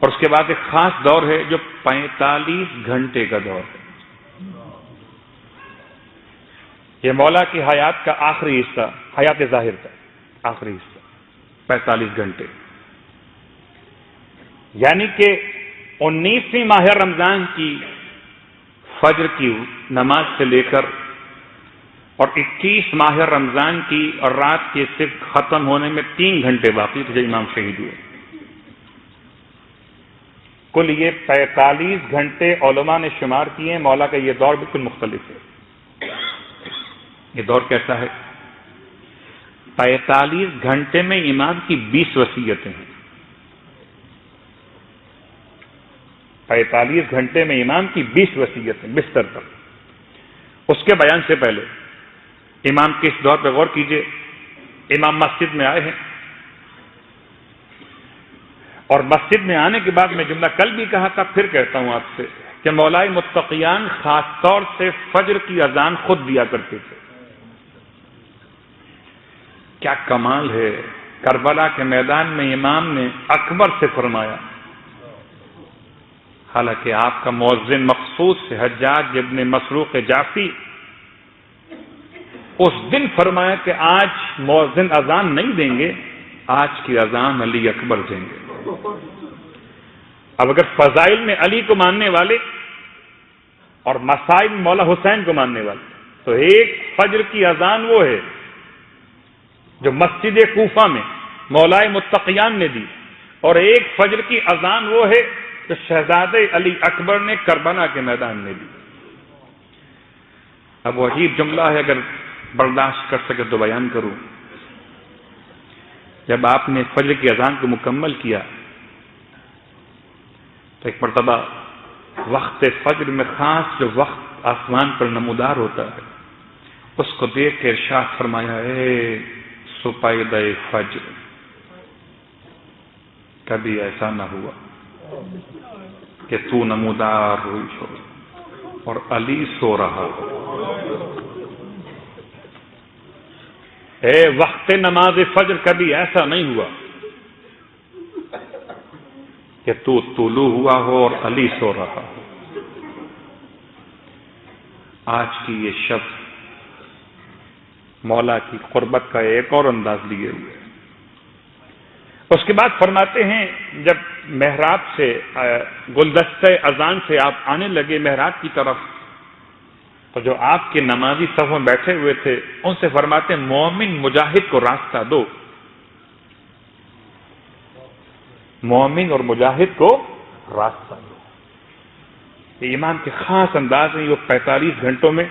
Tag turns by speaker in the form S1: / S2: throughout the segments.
S1: اور اس کے بعد ایک خاص دور ہے جو 45 گھنٹے کا دور ہے. یہ مولا کی حیات کا آخری حصہ، حیات ظاہر کا آخری حصہ 45 گھنٹے، یعنی کہ 19ویں ماہ رمضان کی فجر کی نماز سے لے کر اور 21 ماہ رمضان کی اور رات کے صرف ختم ہونے میں 3 گھنٹے باقی تھے جو امام شہید ہوئے. کل یہ 45 گھنٹے علماء نے شمار کیے ہیں. مولا کا یہ دور بالکل مختلف ہے. یہ دور کیسا ہے؟ 45 گھنٹے میں امام کی 20 وصیتیں ہیں. 45 گھنٹے میں امام کی 20 وصیتیں بستر پر. اس کے بیان سے پہلے امام کے اس دور پہ غور کیجئے. امام مسجد میں آئے ہیں اور مسجد میں آنے کے بعد میں جملہ کل بھی کہا تھا، پھر کہتا ہوں آپ سے کہ مولائے متقیان خاص طور سے فجر کی اذان خود دیا کرتے تھے. کیا کمال ہے! کربلا کے میدان میں امام نے اکبر سے فرمایا، حالانکہ آپ کا مؤذن مخصوص ہے حجاج ابن مسروق جعفی. اس دن فرمایا کہ آج مؤذن اذان نہیں دیں گے، آج کی اذان علی اکبر دیں گے. اب اگر فضائل میں علی کو ماننے والے اور مسائل مولا حسین کو ماننے والے، تو ایک فجر کی اذان وہ ہے جو مسجد کوفہ میں مولائے متقیان نے دی، اور ایک فجر کی اذان وہ ہے جو شہزادے علی اکبر نے کربلا کے میدان میں دی. اب وہ عجیب جملہ ہے، اگر برداشت کر سکے تو بیان کروں. جب آپ نے فجر کی اذان کو مکمل کیا تو ایک مرتبہ وقت فجر میں خاص جو وقت آسمان پر نمودار ہوتا ہے اس کو دیکھ کے ارشاد فرمایا، اے سپیدہ فجر، کبھی ایسا نہ ہوا کہ تو نمودار ہوئی ہو اور علی سو رہا ہو. اے وقت نماز فجر، کبھی ایسا نہیں ہوا کہ تو طلوع ہوا ہو اور علی سو رہا ہو. آج کی یہ شب مولا کی قربت کا ایک اور انداز لیے ہوئے. اس کے بعد فرماتے ہیں جب محراب سے گلدستہ اذان سے آپ آنے لگے محراب کی طرف، تو جو آپ کے نمازی صف میں بیٹھے ہوئے تھے ان سے فرماتے ہیں مومن مجاہد کو راستہ دو. مومن اور مجاہد کو راستہ دو. یہ امام کے خاص انداز ہیں. وہ 45 گھنٹوں میں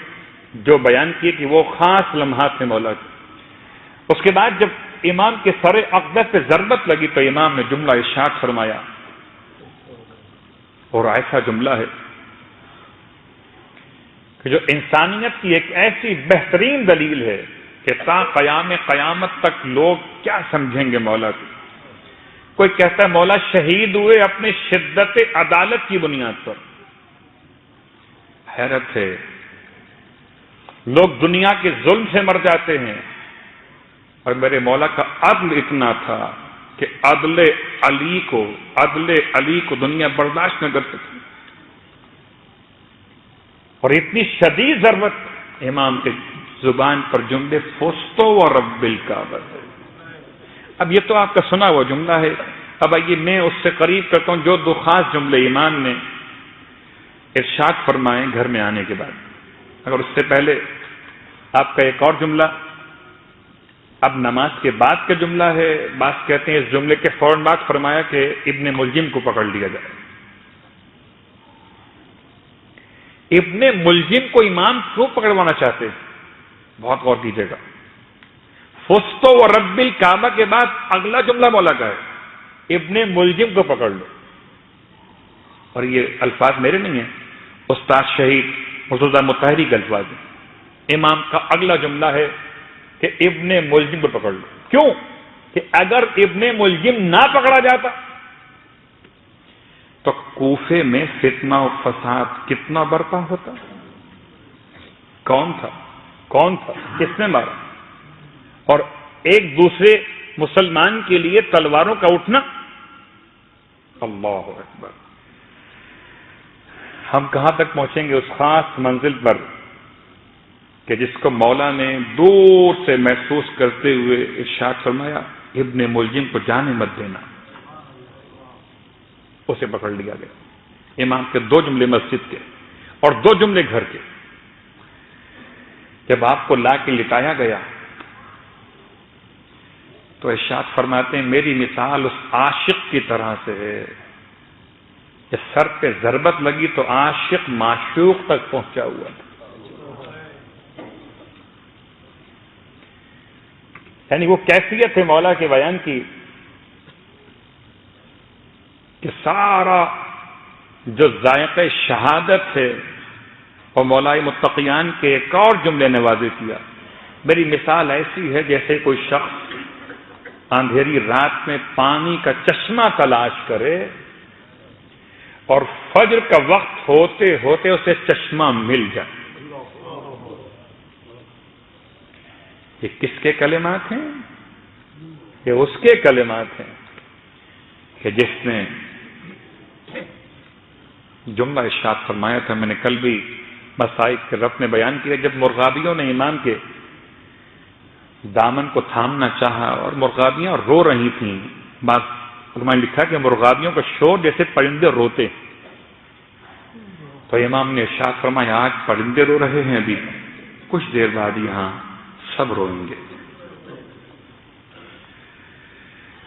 S1: جو بیان کیے کہ وہ خاص لمحات ہیں مولا کے. اس کے بعد جب امام کے سر اقدس پہ ضربت لگی تو امام نے جملہ ارشاد فرمایا، اور ایسا جملہ ہے کہ جو انسانیت کی ایک ایسی بہترین دلیل ہے کہ تا قیامت تک لوگ کیا سمجھیں گے مولا کو. کوئی کہتا ہے مولا شہید ہوئے اپنے شدت عدالت کی بنیاد پر. حیرت ہے، لوگ دنیا کے ظلم سے مر جاتے ہیں اور میرے مولا کا عدل اتنا تھا کہ عدل علی کو دنیا برداشت نہ کر سکی، اور اتنی شدید ضرورت امام کے زبان پر جملے فستو و رب الکعبہ. اب یہ تو آپ کا سنا ہوا جملہ ہے. اب آئیے میں اس سے قریب کرتا ہوں جو دو خاص جملے امام نے ارشاد فرمائے گھر میں آنے کے بعد. اگر اس سے پہلے آپ کا ایک اور جملہ اب نماز کے بعد کا جملہ ہے. بعض کہتے ہیں اس جملے کے فوراً بعد فرمایا کہ ابن ملجم کو پکڑ لیا جائے. ابن ملجم کو امام کیوں پکڑوانا چاہتے ہیں؟ بہت غور کیجیے گا. فستو و رب الکعبہ کے بعد اگلا جملہ مولا کا ہے، ابن ملجم کو پکڑ لو. اور یہ الفاظ میرے نہیں ہیں، استاد شہید مرتضیٰ مطہری کے الفاظ ہیں. امام کا اگلا جملہ ہے کہ ابن ملجم کو پکڑ لو. کیوں کہ اگر ابن ملجم نہ پکڑا جاتا تو کوفے میں فتنہ و فساد کتنا برپا ہوتا. کون تھا کس نے مارا؟ اور ایک دوسرے مسلمان کے لیے تلواروں کا اٹھنا. اللہ اکبر. ہم کہاں تک پہنچیں گے اس خاص منزل پر کہ جس کو مولا نے دور سے محسوس کرتے ہوئے ارشاد فرمایا ابن ملجم کو جانے مت دینا. اسے پکڑ لیا گیا. امام کے 2 جملے مسجد کے اور 2 جملے گھر کے. جب آپ کو لا کے لٹایا گیا تو ارشاد فرماتے ہیں میری مثال اس عاشق کی طرح سے ہے کہ سر پہ ضربت لگی تو عاشق معشوق تک پہنچا ہوا تھا. یعنی وہ کیفیت ہے مولا کے بیان کی کہ سارا جو ذائقہ شہادت ہے اور مولائے متقیان کے ایک اور جملے نے واضح کیا. میری مثال ایسی ہے جیسے کوئی شخص اندھیری رات میں پانی کا چشمہ تلاش کرے اور فجر کا وقت ہوتے ہوتے اسے چشمہ مل جائے. یہ کس کے کلمات ہیں؟ یہ اس کے کلمات ہیں کہ جس نے جملہ ارشاد فرمایا تھا. میں نے کل بھی مسائق کے رب نے بیان کیا جب مرغابیوں نے امام کے دامن کو تھامنا چاہا اور مرغابیاں رو رہی تھیں. بعض علماء نے لکھا کہ مرغابیوں کا شور جیسے پرندے روتے. تو امام نے ارشاد فرمایا آج پرندے رو رہے ہیں, ابھی کچھ دیر بعد یہاں سب روئیں گے.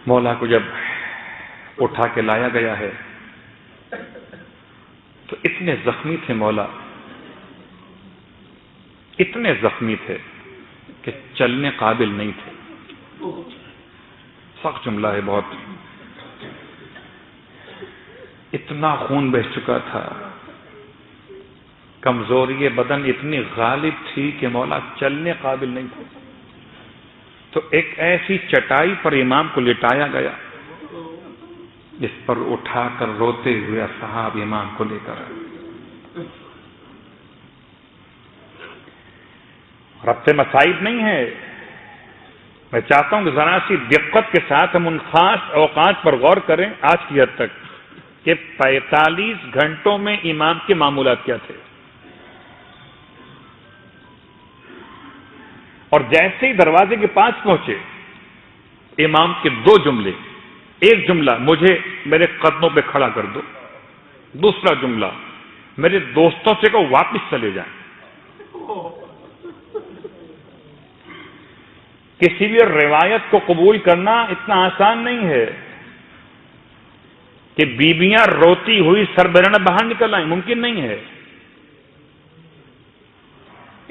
S1: مولا کو جب اٹھا کے لایا گیا ہے تو اتنے زخمی تھے مولا, اتنے زخمی تھے کہ چلنے قابل نہیں تھے. سخت جملہ ہے بہت. اتنا خون بہہ چکا تھا, کمزوری بدن اتنی غالب تھی کہ مولا چلنے قابل نہیں تھے. تو ایک ایسی چٹائی پر امام کو لٹایا گیا جس پر اٹھا کر روتے ہوئے اصحاب امام کو لے کر آئے. رب سے مصائب نہیں ہے. میں چاہتا ہوں کہ ذرا سی دقت کے ساتھ ہم ان خاص اوقات پر غور کریں آج کی حد تک کہ 45 گھنٹوں میں امام کے معمولات کیا تھے. اور جیسے ہی دروازے کے پاس پہنچے امام کے 2 جملے. ایک جملہ مجھے میرے قدموں پہ کھڑا کر دو, دوسرا جملہ میرے دوستوں سے کو واپس چلے جائیں. کسی بھی روایت کو قبول کرنا اتنا آسان نہیں ہے کہ بیویاں روتی ہوئی سربرنا باہر نکل آئیں, ممکن نہیں ہے.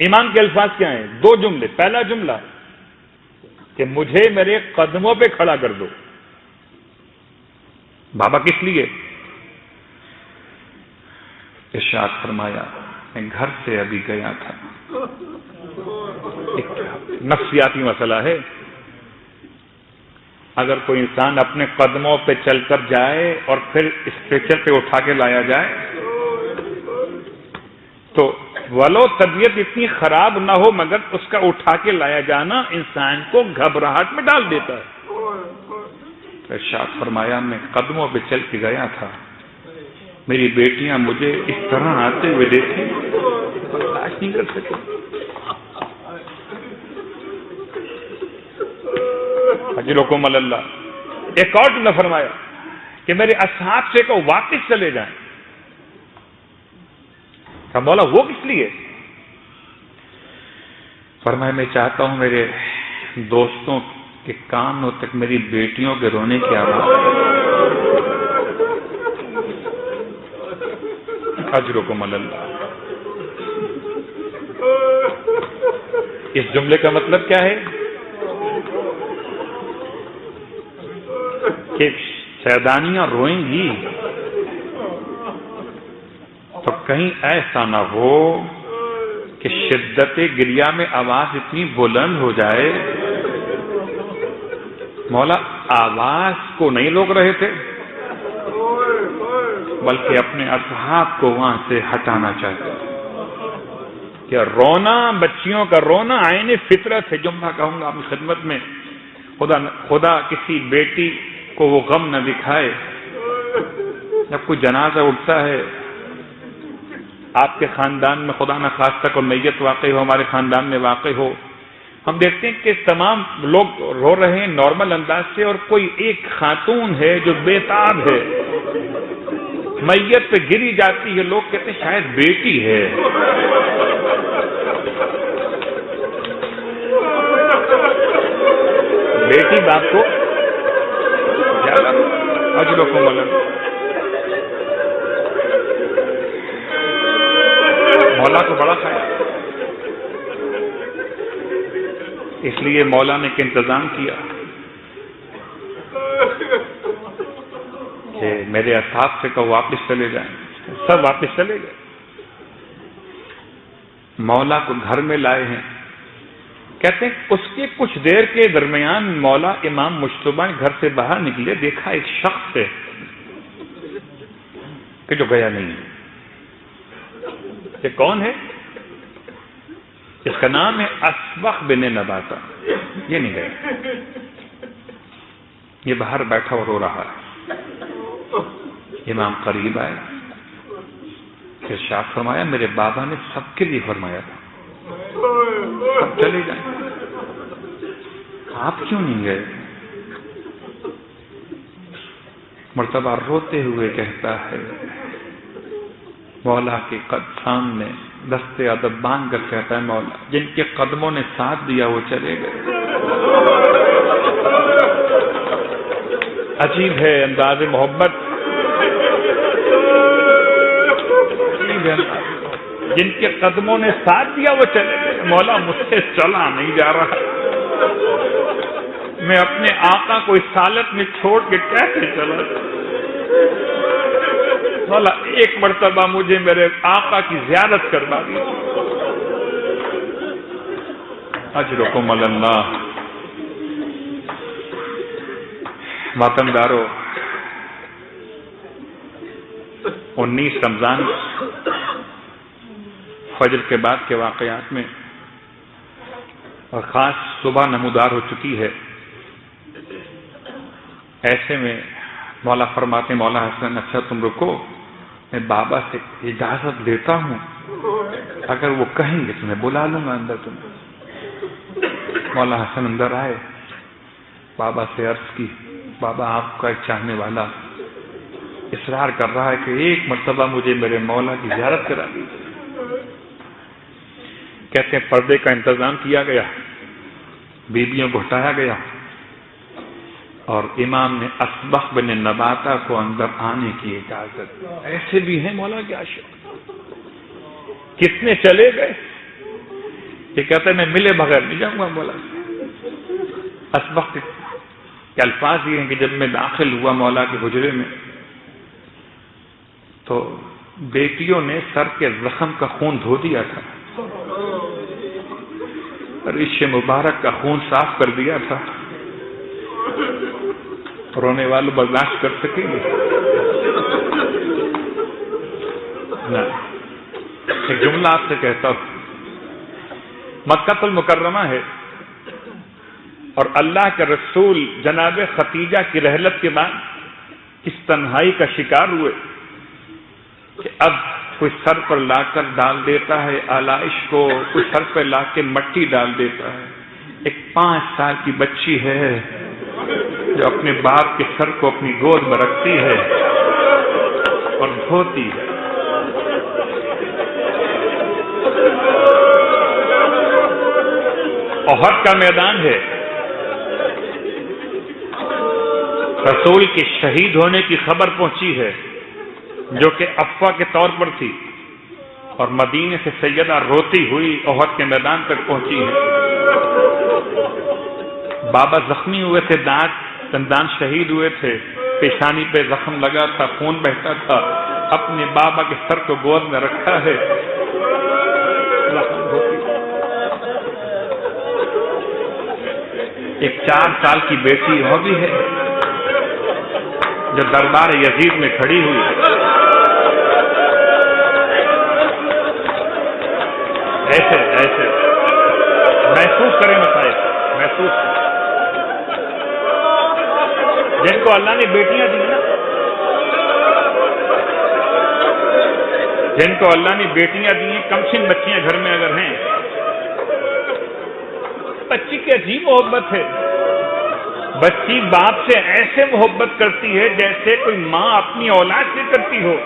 S1: امام کے الفاظ کیا ہیں؟ 2 جملے. پہلا جملہ کہ مجھے میرے قدموں پہ کھڑا کر دو. بابا کس لیے؟ ارشاد فرمایا میں گھر سے ابھی گیا تھا. ایک نفسیاتی مسئلہ ہے. اگر کوئی انسان اپنے قدموں پہ چل کر جائے اور پھر اسٹریچر پہ اٹھا کے لایا جائے تو ولو طبیعت اتنی خراب نہ ہو مگر اس کا اٹھا کے لایا جانا انسان کو گھبراہٹ میں ڈال دیتا ہے. ارشاد فرمایا میں قدموں پہ چل کے گیا تھا, میری بیٹیاں مجھے اس طرح آتے ہوئے دیکھیں برداشت نہیں کر سکے. اجرکم اللہ. ایک اور جملہ فرمایا کہ میرے اصحاب سے کو واپس چلے جائیں. مولا وہ کس لیے؟ فرمایا میں چاہتا ہوں میرے دوستوں کے کانوں تک میری بیٹیوں کے رونے کی آواز. اجرکم اللہ. اس جملے کا مطلب کیا ہے کہ سیدانیاں روئیں گی تو کہیں ایسا نہ ہو کہ شدت گریہ میں آواز اتنی بلند ہو جائے. مولا آواز کو نہیں روک رہے تھے بلکہ اپنے اصحاب کو وہاں سے ہٹانا چاہتے تھے. کہ رونا, بچیوں کا رونا عین فطرت ہے. جملہ کہوں گا اپنی خدمت میں, خدا کسی بیٹی کو وہ غم نہ دکھائے جب کوئی جنازہ اٹھتا ہے آپ کے خاندان میں، خدا نہ خواستہ کوئی میت واقع ہو، ہمارے خاندان میں واقع ہو، ہم دیکھتے ہیں کہ تمام لوگ رو رہے ہیں نارمل انداز سے، اور کوئی ایک خاتون ہے جو بے تاب ہے، میت پہ گری جاتی ہے، لوگ کہتے ہیں شاید بیٹی ہے۔ بیٹی باپ کو زیادہ اجرکم اللہ۔ مولا کو بڑا خیال، اس لیے مولا نے ایک انتظام کیا کہ میرے اصحاب سے کہو واپس چلے جائیں، سب واپس چلے گئے۔ مولا کو گھر میں لائے ہیں، کہتے ہیں اس کے کچھ دیر کے درمیان مولا امام مجتبی گھر سے باہر نکلے، دیکھا ایک شخص ہے کہ جو گیا نہیں ہے۔ یہ کون ہے؟ اس کا نام ہے اسبغ بن نباتہ۔ یہ نہیں گیا، یہ باہر بیٹھا اور رو رہا ہے۔ امام قریب آئے، ارشاد فرمایا میرے بابا نے سب کے لیے فرمایا تھا سب چلے جائیں، آپ کیوں نہیں گئے؟ مرتبہ روتے ہوئے کہتا ہے، مولا کے سامنے دستے ادب باندھ کر کہتا ہے، مولا جن کے قدموں نے ساتھ دیا وہ چلے گئے۔ عجیب ہے انداز محبت، جن کے قدموں نے ساتھ دیا وہ چلے گئے۔ مولا مجھ سے چلا نہیں جا رہا، میں اپنے آقا کو اس حالت میں چھوڑ کے کیسے چلا؟ مولا ایک مرتبہ مجھے میرے آقا کی زیارت کروا دی۔ اجرکم اللہ۔ وطندارو، 19 رمضان فجر کے بعد کے واقعات میں، اور خاص صبح نمودار ہو چکی ہے، ایسے میں مولا فرماتے، مولا حسن اچھا تم رکو، میں بابا سے اجازت لیتا ہوں، اگر وہ کہیں گے تو میں بلا لوں گا اندر تمہیں۔ مولا حسن اندر آئے، بابا سے عرض کی، بابا آپ کا ایک چاہنے والا اصرار کر رہا ہے کہ ایک مرتبہ مجھے میرے مولا کی زیارت کرا دیجیے۔ کہتے ہیں پردے کا انتظام کیا گیا، بیویوں کو ہٹایا گیا، اور امام نے اسبغ بن نباتہ کو اندر آنے کی اجازت دی۔ ایسے بھی ہیں مولا کے عاشق، کتنے چلے گئے، یہ کہتے ہیں میں ملے بغیر نہیں جاؤں گا مولا سے۔ اسبغ کے الفاظ یہ ہیں کہ جب میں داخل ہوا مولا کے حجرے میں تو بیٹیوں نے سر کے زخم کا خون دھو دیا تھا، ریش مبارک کا خون صاف کر دیا تھا۔ رونے والوں برداشت کر سکیں گے؟ نہ۔ ایک جملہ آپ سے کہتا ہوں، مکہ المکرمہ ہے، اور اللہ کے رسول جناب خدیجہ کی رحلت کے بعد اس تنہائی کا شکار ہوئے کہ اب کوئی سر پر لا کر ڈال دیتا ہے آلائش کو، کوئی سر پر لا کے مٹی ڈال دیتا ہے۔ ایک 5 سال کی بچی ہے جو اپنے باپ کے سر کو اپنی گود میں رکھتی ہے اور دھوتی ہے۔ احد کا میدان ہے، رسول کے شہید ہونے کی خبر پہنچی ہے جو کہ افواہ کے طور پر تھی، اور مدینے سے سیدہ روتی ہوئی احد کے میدان تک پہنچی ہے۔ بابا زخمی ہوئے تھے، دندان شہید ہوئے تھے، پیشانی پہ زخم لگا تھا، خون بہتا تھا، اپنے بابا کے سر کو گود میں رکھا ہے۔ ایک 4 سال کی بیٹی وہ بھی ہے جو دربار یزید میں کھڑی ہوئی ہے۔ ایسے ایسے محسوس کریں مسائل، محسوس کریں جن کو اللہ نے بیٹیاں دی نا، جن کو اللہ نے بیٹیاں دی ہیں، کم سن بچیاں گھر میں اگر ہیں، بچی کی عجیب محبت ہے. بچی باپ سے ایسے محبت کرتی ہے جیسے کوئی ماں اپنی اولاد سے کرتی ہو.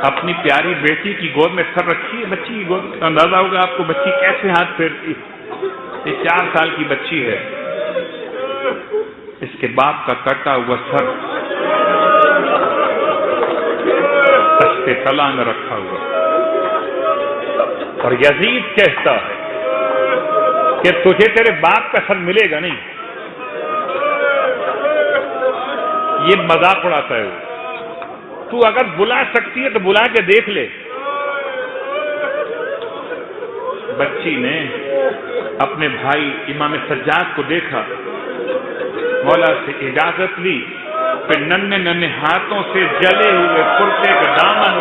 S1: اپنی پیاری بیٹی کی گود میں سر رکھی ہے، بچی کی گود میں، اندازہ ہوگا آپ کو بچی کیسے ہاتھ پھیرتی. یہ 4 سال کی بچی ہے، اس کے باپ کا کٹا ہوا سر تشت طلا میں رکھا ہوا، اور یزید کہتا ہے کہ تجھے تیرے باپ کا سر ملے گا نہیں. یہ مذاق اڑاتا ہے. تو اگر بلا سکتی ہے تو بلا کے دیکھ لے. بچی نے اپنے بھائی امام سجاد کو دیکھا، مولا سے اجازت لی، پھر ننھے ننھے ہاتھوں سے جلے ہوئے کرتے کا دامن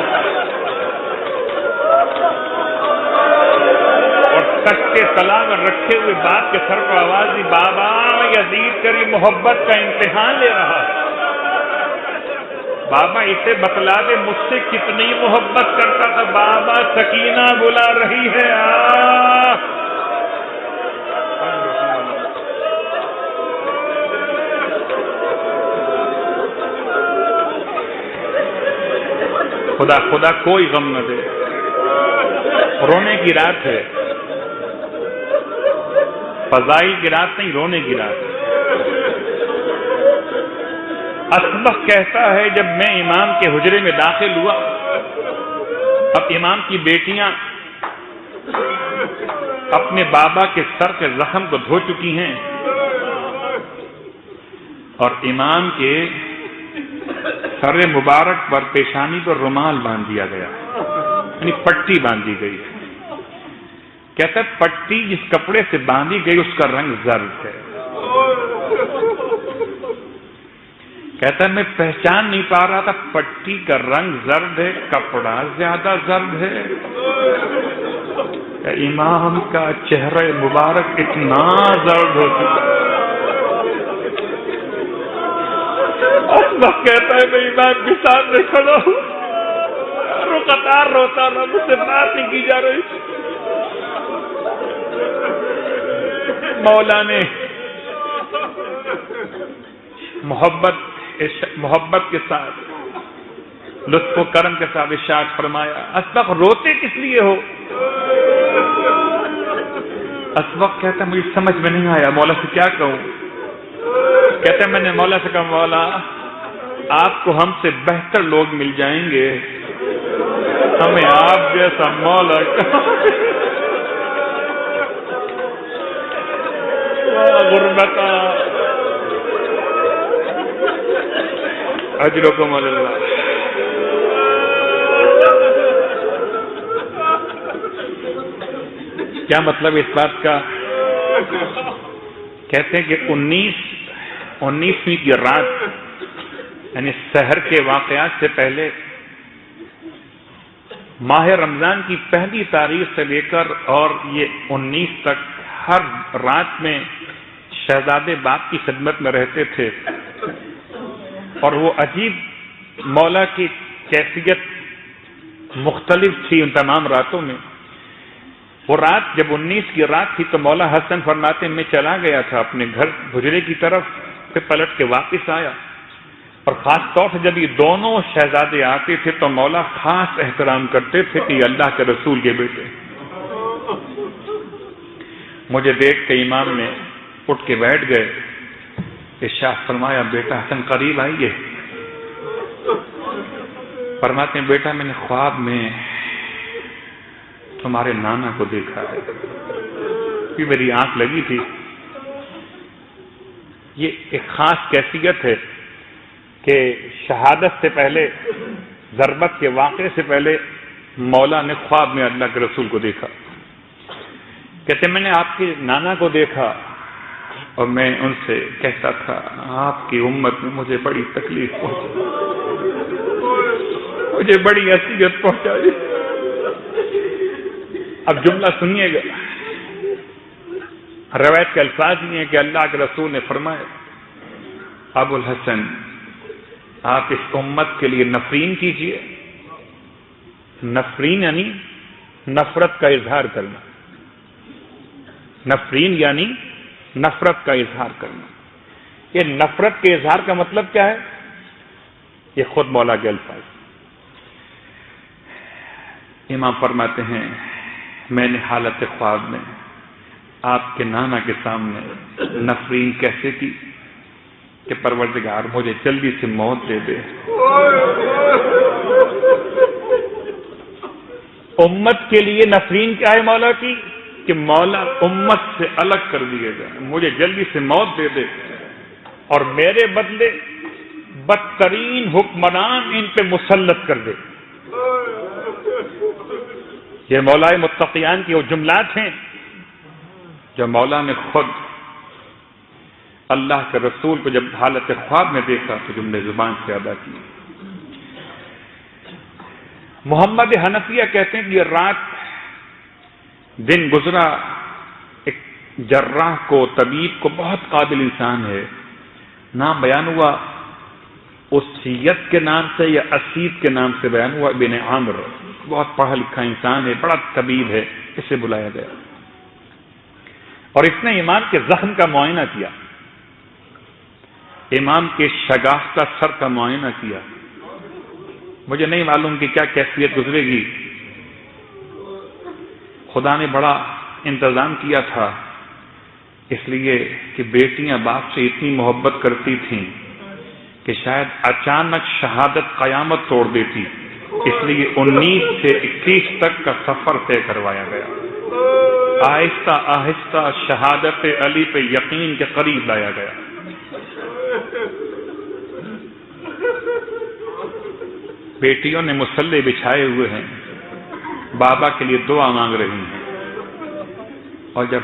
S1: اور تشتے طلا میں رکھے ہوئے باپ کے سر کو آواز دی، بابا یزید تیری محبت کا امتحان لے رہا ہے. بابا اسے بتلا دے مجھ سے کتنی محبت کرتا تھا. بابا سکینہ بلا رہی ہے. خدا خدا کوئی غم نہ دے. رونے کی رات ہے، فضائل کی رات نہیں، رونے کی رات ہے. اسبق کہتا ہے جب میں امام کے حجرے میں داخل ہوا، اب امام کی بیٹیاں اپنے بابا کے سر کے زخم کو دھو چکی ہیں اور امام کے سر مبارک پر پیشانی پر رومال باندھ دیا گیا، یعنی پٹی باندھی گئی. کہتا ہے پٹی جس کپڑے سے باندھی گئی اس کا رنگ زرد ہے. کہتا ہے میں پہچان نہیں پا رہا تھا، پٹی کا رنگ زرد ہے، کپڑا زیادہ زرد ہے. امام کا چہرہ مبارک اتنا زرد ہو چکا. اسبق کہتا ہے میں امام کے سامنے کھڑا ہوں، قطار روتا رہا، مجھ سے بات نہیں کی جا رہی. مولا نے محبت کے ساتھ لطف و کرم کے ساتھ ارشاد فرمایا، اسبق روتے کس لیے ہو؟ اسبق کہتا ہے مجھے سمجھ میں نہیں آیا، مولا سے کیا کہوں. کہتا ہے میں نے مولا سے کہا مولا آپ کو ہم سے بہتر لوگ مل جائیں گے، ہمیں آپ جیسا مولا غربتا اجرکم اللہ. کیا مطلب اس بات کا؟ کہتے ہیں کہ 19ویں کی رات یعنی سحر کے واقعات سے پہلے ماہ رمضان کی پہلی تاریخ سے لے کر اور یہ 19 تک ہر رات میں شہزادے باپ کی خدمت میں رہتے تھے، اور وہ عجیب مولا کی کیفیت مختلف تھی ان تمام راتوں میں. وہ رات جب 19 کی رات تھی تو مولا حسن فرماتے میں چلا گیا تھا اپنے گھر حجرے کی طرف، پھر پلٹ کے واپس آیا، اور خاص طور سے جب یہ دونوں شہزادے آتے تھے تو مولا خاص احترام کرتے تھے کہ یہ اللہ کے رسول کے بیٹے. مجھے دیکھ کے امام نے اٹھ کے بیٹھ گئے. ارشاد فرمایا بیٹا حسن قریب آئیے. فرماتے ہیں بیٹا میں نے خواب میں تمہارے نانا کو دیکھا ہے، کہ میری آنکھ لگی تھی. یہ ایک خاص کیفیت ہے کہ شہادت سے پہلے، ضربت کے واقعے سے پہلے مولا نے خواب میں اللہ کے رسول کو دیکھا. کہتے میں نے آپ کے نانا کو دیکھا اور میں ان سے کہتا تھا آپ کی امت میں مجھے بڑی تکلیف پہنچی، مجھے بڑی اذیت پہنچائی. اب جملہ سنیے گا، روایت کے الفاظ یہ ہیں کہ اللہ کے رسول نے فرمایا ابو الحسن آپ اس امت کے لیے نفرین کیجئے. نفرین یعنی نفرت کا اظہار کرنا. نفرین یعنی نفرت کا اظہار کرنا. یہ نفرت کے اظہار کا مطلب کیا ہے؟ یہ خود مولا کے الفاظ. امام فرماتے ہیں میں نے حالت خواب میں آپ کے نانا کے سامنے نفرین کیسے کی کہ پروردگار مجھے جلدی سے موت دے دے. امت کے لیے نفرین کیا ہے مولا کی؟ کہ مولا امت سے الگ کر دیے گا، مجھے جلدی سے موت دے دے اور میرے بدلے بدترین حکمران ان پہ مسلط کر دے. یہ مولا متقیان کی وہ جملات ہیں جو مولا نے خود اللہ کے رسول کو جب حالت خواب میں دیکھا تو جملے زبان سے ادا کی. محمد حنفیہ کہتے ہیں کہ یہ رات دن گزرا ایک جراح کو، طبیب کو، بہت قابل انسان ہے، نام بیان ہوا اسید کے نام سے یا اسید کے نام سے بیان ہوا. ابن عامر بہت پڑھا لکھا انسان ہے، بڑا طبیب ہے، اسے بلایا گیا اور اس نے امام کے زخم کا معائنہ کیا، امام کے شگافتہ سر کا معائنہ کیا. مجھے نہیں معلوم کہ کیا کیفیت گزرے گی. خدا نے بڑا انتظام کیا تھا، اس لیے کہ بیٹیاں باپ سے اتنی محبت کرتی تھیں کہ شاید اچانک شہادت قیامت توڑ دیتی، اس لیے 19 سے 21 تک کا سفر طے کروایا گیا. آہستہ آہستہ شہادت علی پہ یقین کے قریب لایا گیا. بیٹیوں نے مصلے بچھائے ہوئے ہیں، بابا کے لیے دعا مانگ رہی ہیں، اور جب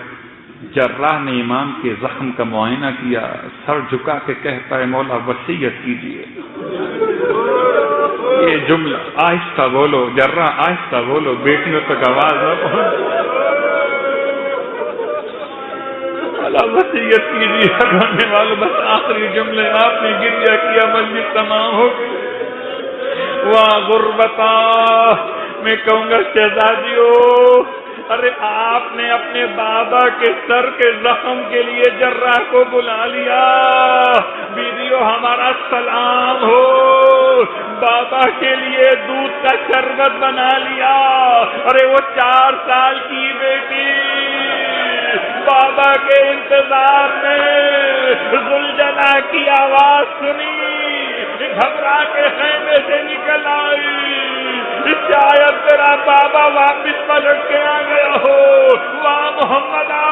S1: جراح نے امام کے زخم کا معائنہ کیا سر جھکا کے کہتا ہے مولا وصیت کیجیے. یہ جملہ آہستہ بولو جراح، آہستہ بولو، بیٹیوں تک آواز نہ پہنچ. وصیت کیجیے کرنے والوں، بس آخری جملے آپ نے گریہ کیا، مسجد تمام ہو گئی. واہ غربتا، میں کہوں گا شہزادیوں، ارے آپ نے اپنے بابا کے سر کے زخم کے لیے جراح کو بلا لیا. بیویوں ہمارا سلام ہو، بابا کے لیے دودھ کا شربت بنا لیا. ارے وہ 4 سال کی بیٹی بابا کے انتظار میں ذوالجنا کی آواز سنی، گھبرا کے خیمے سے نکل آئی. شاید تیرا بابا واپس پلٹ کے آ گیا ہو. واہ محمدہ،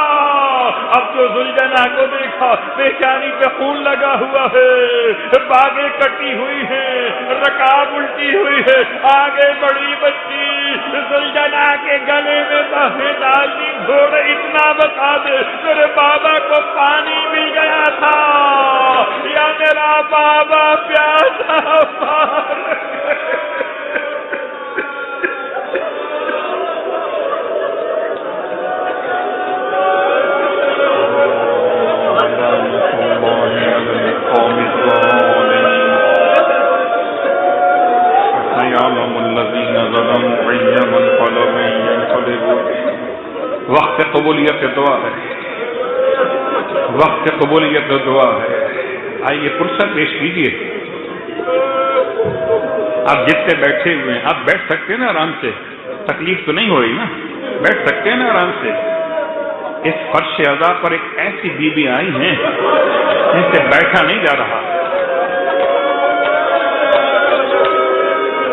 S1: اب جو ذوالجنا کو دیکھا پیشانی پہ خون لگا ہوا ہے، باگیں کٹی ہوئی ہیں، رکاب الٹی ہوئی ہے، آگے بڑی بچی ذوالجنا کے گلے میں باہیں ڈالتی. گھوڑے اتنا بتا دے میرے بابا کو پانی مل گیا تھا یا میرا بابا پیاسا مار وقت قبولیت دعا ہے، وقت قبولیت دعا ہے. آئیے فرصت پیش کیجیے. آپ جتنے بیٹھے ہوئے ہیں آپ بیٹھ سکتے ہیں نا آرام سے، تکلیف تو نہیں ہو رہی نا، بیٹھ سکتے ہیں نا آرام سے. اس فرش اعضا پر ایک ایسی بیوی آئی ہیں جن سے بیٹھا نہیں جا رہا.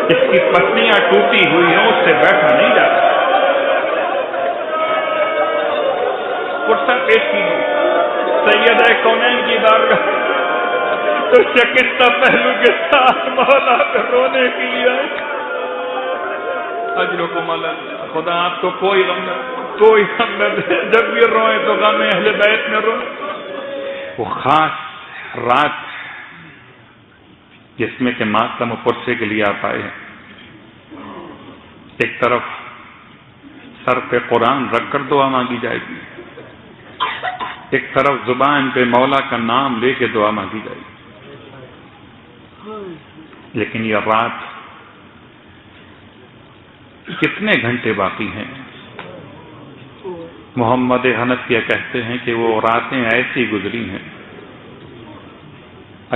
S1: اس کی پسلیاں ٹوٹی ہوئی ہیں، اس سے بیٹھا نہیں جا رہا. فرصت پیش کیجیے. سیدہ کونین کی بارگاہ تو شکستہ پہلو کے ساتھ مولا پہ رونے کے لیے اجرکم اللہ. خدا آپ کو کوئی غم نہ، کوئی غم نہ دے. جب بھی روئے تو غم اہل بیت میں روئے. وہ خاص رات جس میں کہ ماتم و پرسے کے لیے آپ آئے ہیں، ایک طرف سر پہ قرآن رکھ کر دعا مانگی جائے گی، ایک طرف زبان پہ مولا کا نام لے کے دعا مانگی جائے گی. لیکن یہ رات کتنے گھنٹے باقی ہیں؟ محمد حنفیہ کہتے ہیں کہ وہ راتیں ایسی گزری ہیں،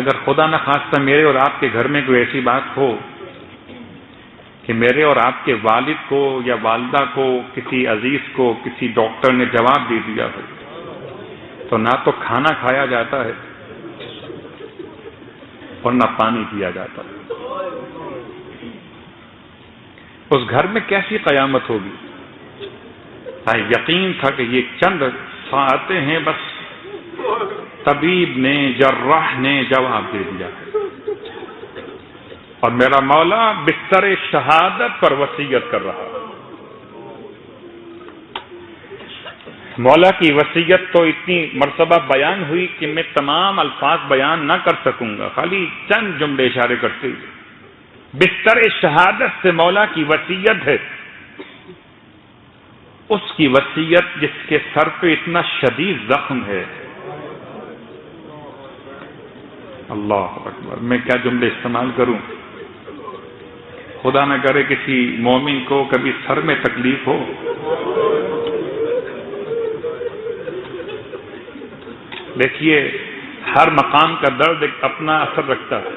S1: اگر خدا نہ خواستہ میرے اور آپ کے گھر میں کوئی ایسی بات ہو کہ میرے اور آپ کے والد کو یا والدہ کو، کسی عزیز کو کسی ڈاکٹر نے جواب دے دیا ہو، تو نہ تو کھانا کھایا جاتا ہے اور نہ پانی پیا جاتا ہے۔ اس گھر میں کیسی قیامت ہوگی؟ یقین تھا کہ یہ چند ساعتیں ہیں، بس طبیب نے، جراح نے جواب دے دیا ہے، اور میرا مولا بستر شہادت پر وصیت کر رہا۔ مولا کی وصیت تو اتنی مرتبہ بیان ہوئی کہ میں تمام الفاظ بیان نہ کر سکوں گا، خالی چند جملے اشارے کرتے ہوئے۔ بستر شہادت سے مولا کی وصیت ہے، اس کی وصیت جس کے سر پہ اتنا شدید زخم ہے۔ اللہ اکبر، میں کیا جملے استعمال کروں؟ خدا نہ کرے کسی مومن کو کبھی سر میں تکلیف ہو۔ دیکھیے، ہر مقام کا درد ایک اپنا اثر رکھتا ہے،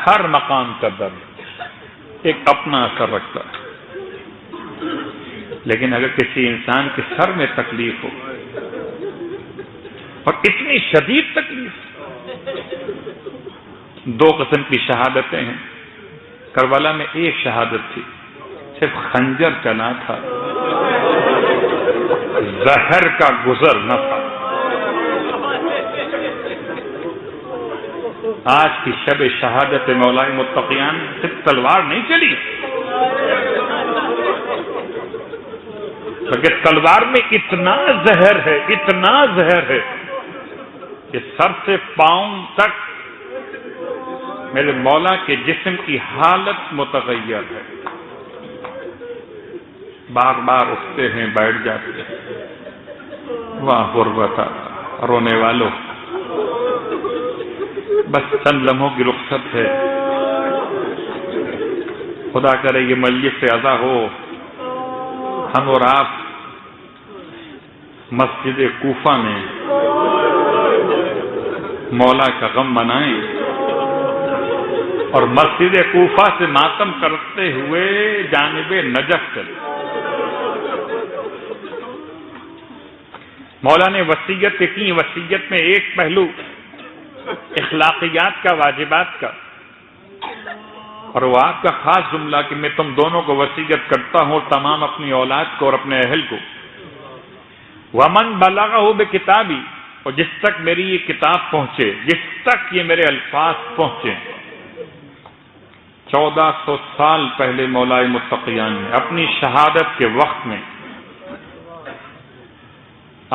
S1: ہر مقام کا درد ایک اپنا اثر رکھتا ہے، لیکن اگر کسی انسان کے سر میں تکلیف ہو، اور اتنی شدید تکلیف، دو قسم کی شہادتیں ہیں۔ کربلا میں ایک شہادت تھی، صرف خنجر چلا تھا، زہر کا گزر نہ تھا۔ آج کی شب شہادت مولائے متقیان صرف تلوار نہیں چلی، بلکہ تلوار میں اتنا زہر ہے، اتنا زہر ہے کہ سر سے پاؤں تک میرے مولا کے جسم کی حالت متغیر ہے، بار بار اٹھتے ہیں، بیٹھ جاتے ہیں۔ واہ غربت، رونے والوں، بس چند لمحوں کی رخصت ہے۔ خدا کرے یہ مجلس سے ادا ہو، ہم اور آپ مسجد کوفہ میں مولا کا غم منائیں، اور مسجد کوفہ سے ماتم کرتے ہوئے جانب نجف چلے۔ مولا نے وصیت کی، وصیت میں ایک پہلو اخلاقیات کا، واجبات کا، اور وہ آپ کا خاص جملہ کہ میں تم دونوں کو وصیت کرتا ہوں، تمام اپنی اولاد کو اور اپنے اہل کو، ومن بلغہ بکتابی، اور جس تک میری یہ کتاب پہنچے، جس تک یہ میرے الفاظ پہنچے۔ 1400 سال پہلے مولائے متقیان نے اپنی شہادت کے وقت میں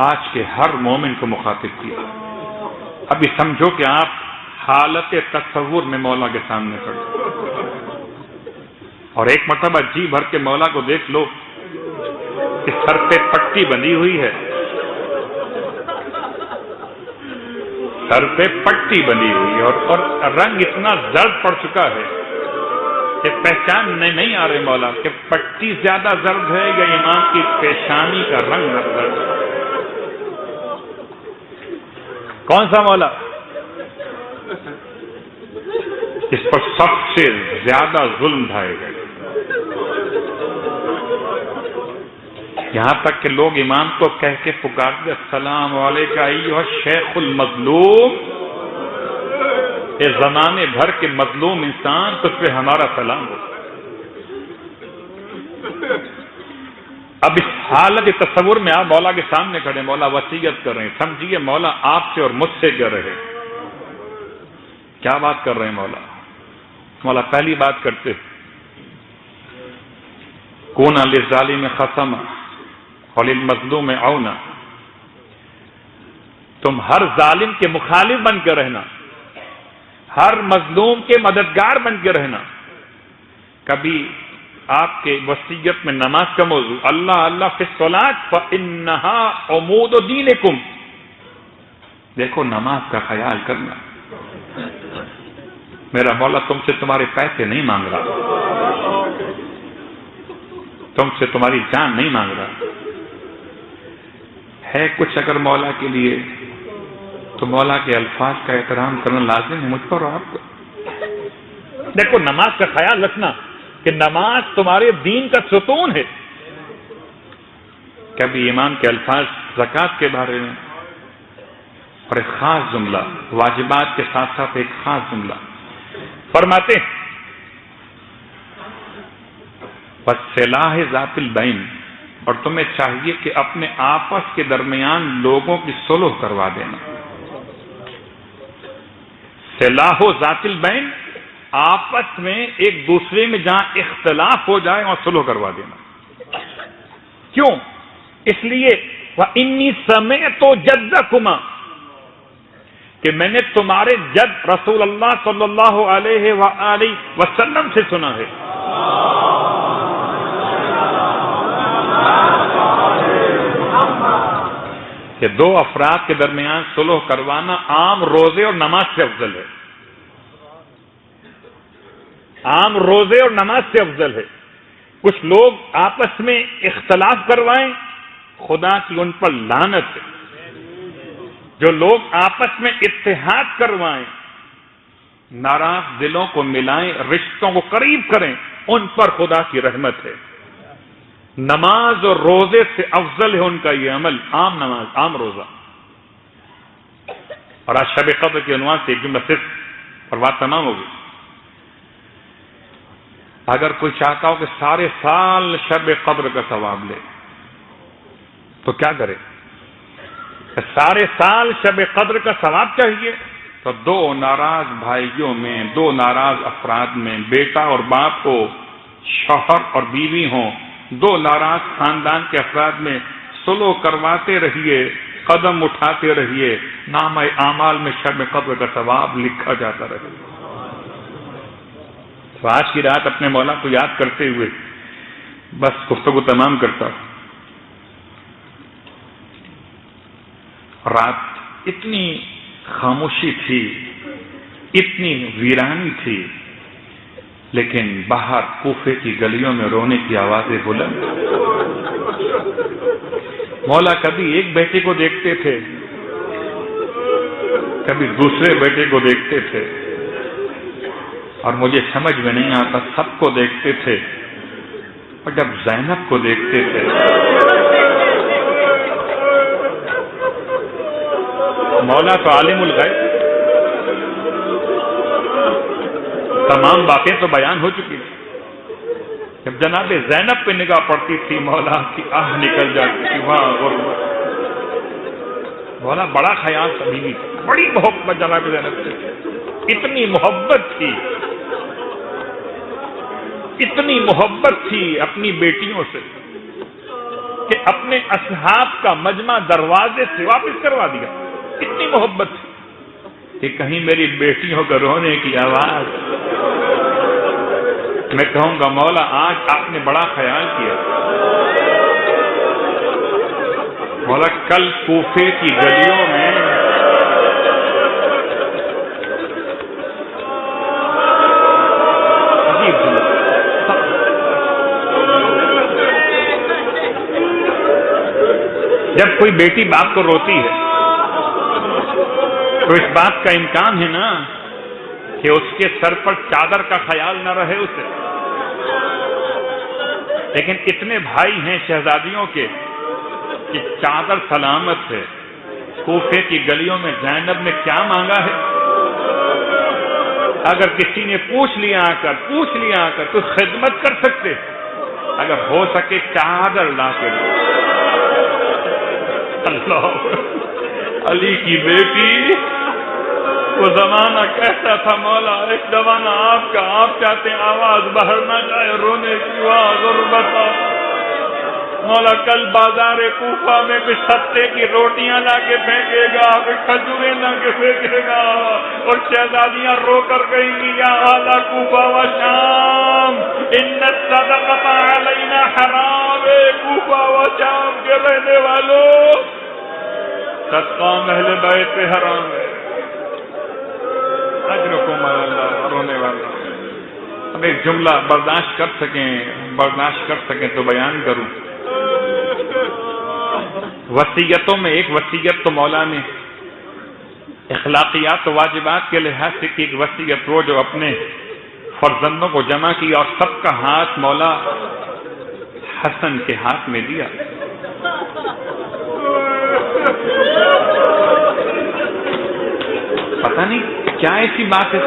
S1: آج کے ہر مومن کو مخاطب کیا۔ ابھی سمجھو کہ آپ حالت تصور میں مولا کے سامنے کھڑے، اور ایک مرتبہ جی بھر کے مولا کو دیکھ لو کہ سر پہ پٹی بندھی ہوئی ہے، سر پہ پٹی بندھی ہوئی ہے، اور رنگ اتنا زرد پڑ چکا ہے کہ پہچان نہیں آ رہے مولا کہ پٹی زیادہ زرد ہے یا امام کی پیشانی کا رنگ زرد ہے۔ کون سا مولا؟ اس پر سب سے زیادہ ظلم ڈھائے گئے، یہاں تک کہ لوگ امام کو کہہ کے پکارتے، السلام علیکم ایھا الشیخ المظلوم، اس زمانے بھر کے مظلوم انسان، تجھ پہ ہمارا سلام ہو۔ اب اس حالت تصور میں آپ مولا کے سامنے کھڑے، مولا وصیت کر رہے ہیں، سمجھیے مولا آپ سے اور مجھ سے کر رہے، کیا بات کر رہے ہیں مولا؟ مولا پہلی بات کرتے، کون للظالم خصما وللمظلوم عونا، تم ہر ظالم کے مخالف بن کے رہنا، ہر مظلوم کے مددگار بن کے رہنا۔ کبھی آپ کے وصیت میں نماز کا موضوع، اللہ اللہ فی الصلاۃ فإنہا عمود دینکم، دیکھو نماز کا خیال کرنا، میرا مولا تم سے تمہارے پیسے نہیں مانگ رہا، تم سے تمہاری جان نہیں مانگ رہا ہے کچھ اگر مولا کے لیے تو مولا کے الفاظ کا احترام کرنا لازم ہے مجھ پر اور آپ کو۔ دیکھو نماز کا خیال رکھنا کہ نماز تمہارے دین کا ستون ہے۔ کبھی امام کے الفاظ زکوٰۃ کے بارے میں اور ایک خاص جملہ، واجبات کے ساتھ ساتھ ایک خاص جملہ فرماتے ہیں، وَالصِّلَاحِ ذَاتِ الْبَيْنِ، اور تمہیں چاہیے کہ اپنے آپس کے درمیان لوگوں کی صلح کروا دینا۔ صلاح ذات البین، آپس میں ایک دوسرے میں جہاں اختلاف ہو جائے وہاں صلح کروا دینا۔ کیوں؟ اس لیے وَإِنِّي سَمِعْتُ جَدَّكُمَا، کہ میں نے تمہارے جد رسول اللہ صلی اللہ علیہ وآلہ وسلم سے سنا ہے، کہ دو افراد کے درمیان صلح کروانا عام روزے اور نماز سے افضل ہے، عام روزے اور نماز سے افضل ہے۔ کچھ لوگ آپس میں اختلاف کروائیں، خدا کی ان پر لعنت ہے۔ جو لوگ آپس میں اتحاد کروائیں، ناراض دلوں کو ملائیں، رشتوں کو قریب کریں، ان پر خدا کی رحمت ہے۔ نماز اور روزے سے افضل ہے ان کا یہ عمل، عام نماز، عام روزہ۔ اور آج شب قدر کے عنوان سے ایک جملہ صرف اور بات تمام ہوگی۔ اگر کوئی چاہتا ہو کہ سارے سال شب قدر کا ثواب لے تو کیا کرے؟ سارے سال شب قدر کا ثواب چاہیے تو دو ناراض بھائیوں میں، دو ناراض افراد میں، بیٹا اور باپ ہو، شوہر اور بیوی ہوں، دو ناراض خاندان کے افراد میں صلح کرواتے رہیے، قدم اٹھاتے رہیے، نامہ اعمال میں شب قدر کا ثواب لکھا جاتا رہے۔ تو آج کی رات اپنے مولا کو یاد کرتے ہوئے بس گفتگو تمام کرتا ہوں۔ رات اتنی خاموشی تھی، اتنی ویرانی تھی، لیکن باہر کوفے کی گلیوں میں رونے کی آوازیں بلند۔ مولا کبھی ایک بیٹے کو دیکھتے تھے، کبھی دوسرے بیٹے کو دیکھتے تھے، اور مجھے سمجھ میں نہیں آتا سب کو دیکھتے تھے، اور جب زینب کو دیکھتے تھے مولا تو عالم الغیب، تمام باتیں تو بیان ہو چکی تھی، جب جناب زینب پہ نگاہ پڑتی تھی مولا کی آہ نکل جاتی تھی، وہاں غربت۔ مولا بڑا خیال تھا بیوی کا، بڑی محبت جناب زینب سے، اتنی محبت تھی، اتنی محبت تھی اپنی بیٹیوں سے کہ اپنے اصحاب کا مجمع دروازے سے واپس کروا دیا، اتنی محبت تھی کہ کہیں میری بیٹیوں کو رونے کی آواز۔ میں کہوں گا مولا آج آپ نے بڑا خیال کیا، مولا کل کوفے کی گلیوں میں جب کوئی بیٹی باپ کو روتی ہے تو اس بات کا امکان ہے نا کہ اس کے سر پر چادر کا خیال نہ رہے اسے، لیکن اتنے بھائی ہیں شہزادیوں کے کہ چادر سلامت ہے۔ کوفے کی گلیوں میں زینب نے کیا مانگا ہے؟ اگر کسی نے پوچھ لیا آ کر تو خدمت کر سکتے، اگر ہو سکے چادر لا کے دو۔ اللہ علی کی بیٹی، وہ زمانہ کیسا تھا مولا، ایک زمانہ آپ کا، آپ چاہتے ہیں آواز باہر نہ جائے، رونے کی غربت۔ مولا کل بازار کوفہ میں کوئی ستے کی روٹیاں لا کے پھینکے گا، کوئی کھجوریں لا کے پھینکے گا، اور شہزادیاں رو کر کہیں گی یا اہل کوفہ و شام ان الصدقۃ علینا حرام۔ کوفہ و شام کے رہنے والوں، صدقہ اہل بیت پہ حرام ہے۔ اجرکم علی اللہ، رونے اب ایک جملہ برداشت کر سکیں تو بیان کروں. وصیتوں میں ایک وصیت تو مولا نے اخلاقیات و واجبات کے لحاظ سے کی، ایک وصیت وہ جو اپنے فرزندوں کو جمع کیا اور سب کا ہاتھ مولا حسن کے ہاتھ میں دیا. پتہ نہیں کیا ایسی بات ہے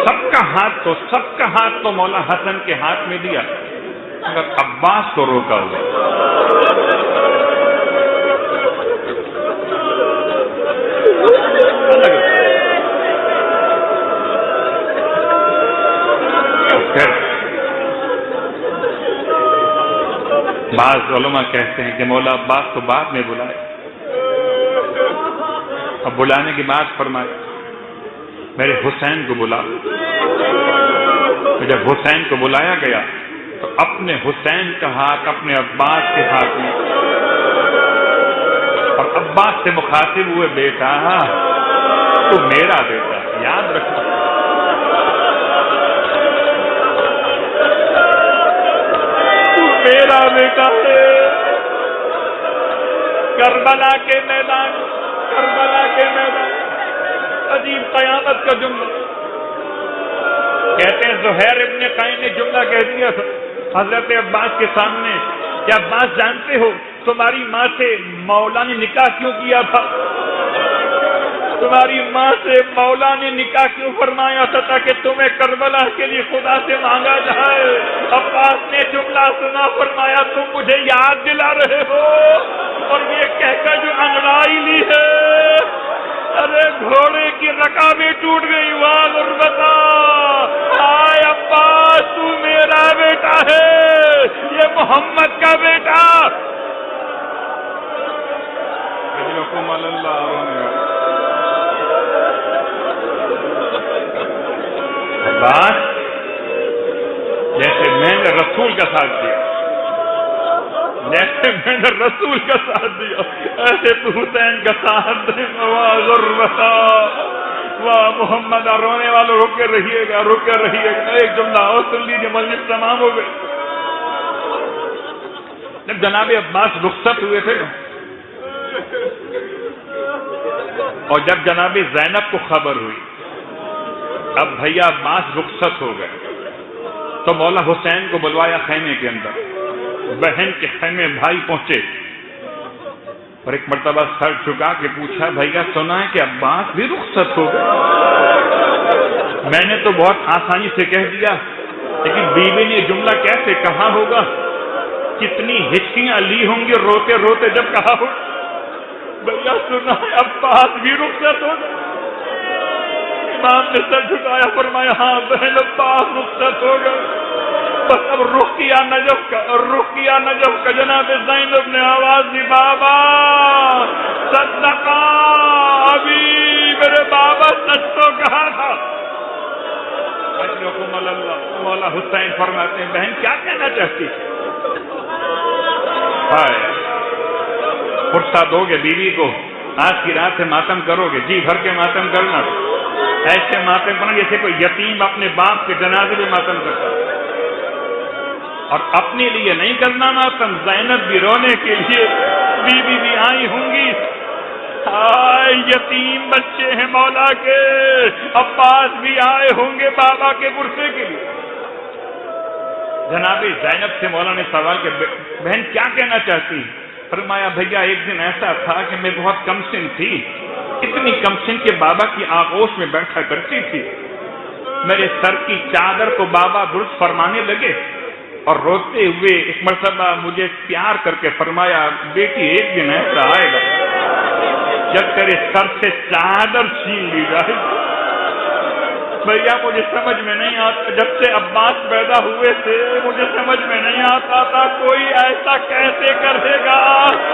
S1: سب کا ہاتھ تو مولا حسن کے ہاتھ میں دیا، مگر عباس کو روکا ہوا. پھر بعض علماء کہتے ہیں کہ مولا عباس کو بعد میں بلائے. اب بلانے کی بات فرمائے میرے حسین کو بلا. جب حسین کو بلایا گیا تو اپنے حسین کا ہاتھ اپنے عباس کے ہاتھ میں، اور عباس سے مخاطب ہوئے بیٹا تو میرا بیٹا، یاد رکھنا تو میرا بیٹا ہے. کربلا کے میدان عجیب قیامت کا جملہ. کہتے ہیں زہیر ابن قین نے جملہ کہہ دیا تھا حضرت عباس کے سامنے کہ عباس جانتے ہو تمہاری ماں سے مولا نے نکاح کیوں کیا تھا؟ تمہاری ماں سے مولا نے نکاح کیوں فرمایا تھا؟ تاکہ تمہیں کربلا کے لیے خدا سے مانگا جائے. عباس نے جملہ سنا، فرمایا تم مجھے یاد دلا رہے ہو، اور یہ کہہ کر جو انگڑائی لی ہے، ارے گھوڑے کی رکابیں ٹوٹ گئی. واہ غربتا، آئے عباس تو میرا بیٹا ہے، یہ محمد کا بیٹا. عباس جیسے میں نے رسول کا ساتھ دیا، ایسے تو حسین کا ساتھ دے. واہ غربتا، واہ محمد. رونے والوں رکے رہیے گا. ایک جملہ اور سن لیجیے، مجلس تمام ہو گئے. جب جناب عباس رخصت ہوئے تھے اور جب جناب زینب کو خبر ہوئی اب بھیا عباس رخصت ہو گئے تو مولا حسین کو بلوایا خیمے کے اندر. بہن کے خیمے بھائی پہنچے اور ایک مرتبہ سر جھکا کے پوچھا بھیا سنا ہے کہ عباس بھی رخصت ہو گئے؟ میں نے تو بہت آسانی سے کہہ دیا، لیکن بیوی نے جملہ کیسے کہا ہوگا، کتنی ہچکیاں لی ہوں گی روتے روتے جب کہا ہو بھیا سنا ہے عباس بھی رخصت ہو گئے. امام نے سر جھکایا، فرمایا ہاں بہن عباس رخصت ہو گئے. بس اب رخ کیا نجف کا جناب زینب نے آواز دی، بابا صدقا، ابھی میرے بابا سچ تو کہا تھا. مولا حسین فرماتے ہیں بہن کیا کہنا چاہتی؟ فرصت دو گے بیوی کو، آج کی رات سے ماتم کرو گے، جی بھر کے ماتم کرنا، ایسے ماتم کرنا جیسے کوئی یتیم اپنے باپ کے جنازے میں ماتم کرتا. اور اپنے لیے نہیں کرنا ماتم، زینب بھی رونے کے لیے، بیوی بھی آئی ہوں گی. یتیم بچے ہیں مولا کے، عباس بھی آئے ہوں گے بابا کے برسے کے لیے. جناب زینب سے مولا نے سوال کیا بہن کیا کہنا چاہتی؟ فرمایا بھیا ایک دن ایسا تھا کہ میں بہت کم سن تھی، اتنی کم سن کے بابا کی آغوش میں بیٹھا کرتی تھی. میرے سر کی چادر کو بابا درست فرمانے لگے اور روتے ہوئے ایک مرتبہ مجھے پیار کر کے فرمایا بیٹی ایک دن ایسا آئے گا جب تیرے سر سے چادر چھین لی جائے. بھیا مجھے سمجھ میں نہیں آتا، جب سے عباس پیدا ہوئے تھے مجھے سمجھ میں نہیں آتا تھا کوئی ایسا کیسے کر دے گا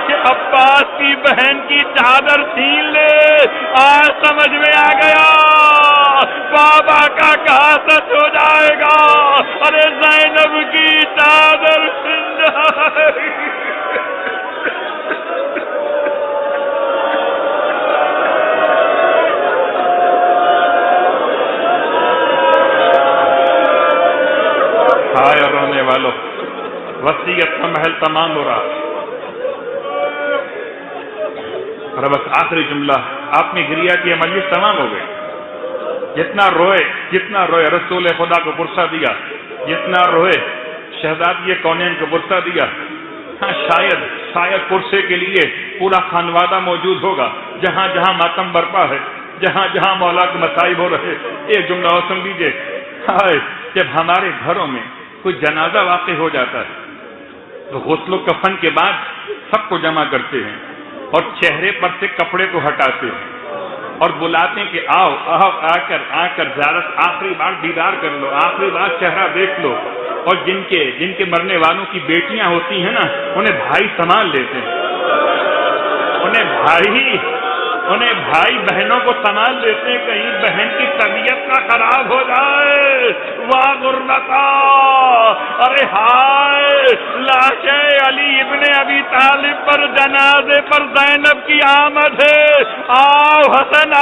S1: کہ عباس کی بہن کی چادر چھین لے. آج سمجھ میں آ گیا، بابا کا کہا سچ ہو جائے گا. ارے زینب کی چادر چھن جائے گی. وصیت کا محل تمام ہو رہا. اور بس آخری جملہ، آپ نے گریا کی مجلس تمام ہو گئی. جتنا روئے رسول خدا کو پرسہ دیا، جتنا روئے شہزادی کونین کو پرسہ دیا. ہاں شاید پرسے کے لیے پورا خانوادہ موجود ہوگا. جہاں جہاں ماتم برپا ہے، جہاں جہاں مولا کے مصائب ہو رہے. ایک جملہ اور سن لیجیے. ہائے جب ہمارے گھروں میں کوئی جنازہ واقع ہو جاتا ہے تو غسل و کفن کے بعد سب کو جمع کرتے ہیں اور چہرے پر سے کپڑے کو ہٹاتے ہیں اور بلاتے ہیں کہ آؤ آ کر زیارت، آخری بار دیدار کر لو، آخری بار چہرہ دیکھ لو. اور جن کے مرنے والوں کی بیٹیاں ہوتی ہیں نا، انہیں بھائی سنبھال لیتے ہیں، انہیں بھائی بہنوں کو سنبھال لیتے ہیں. کہیں بہن کی طبیعت نہ خراب ہو جائے. واہ غربتا، ارے ہائے لاش علی ابن ابی طالب پر جنازے پر زینب کی آمد ہے. آؤ حسن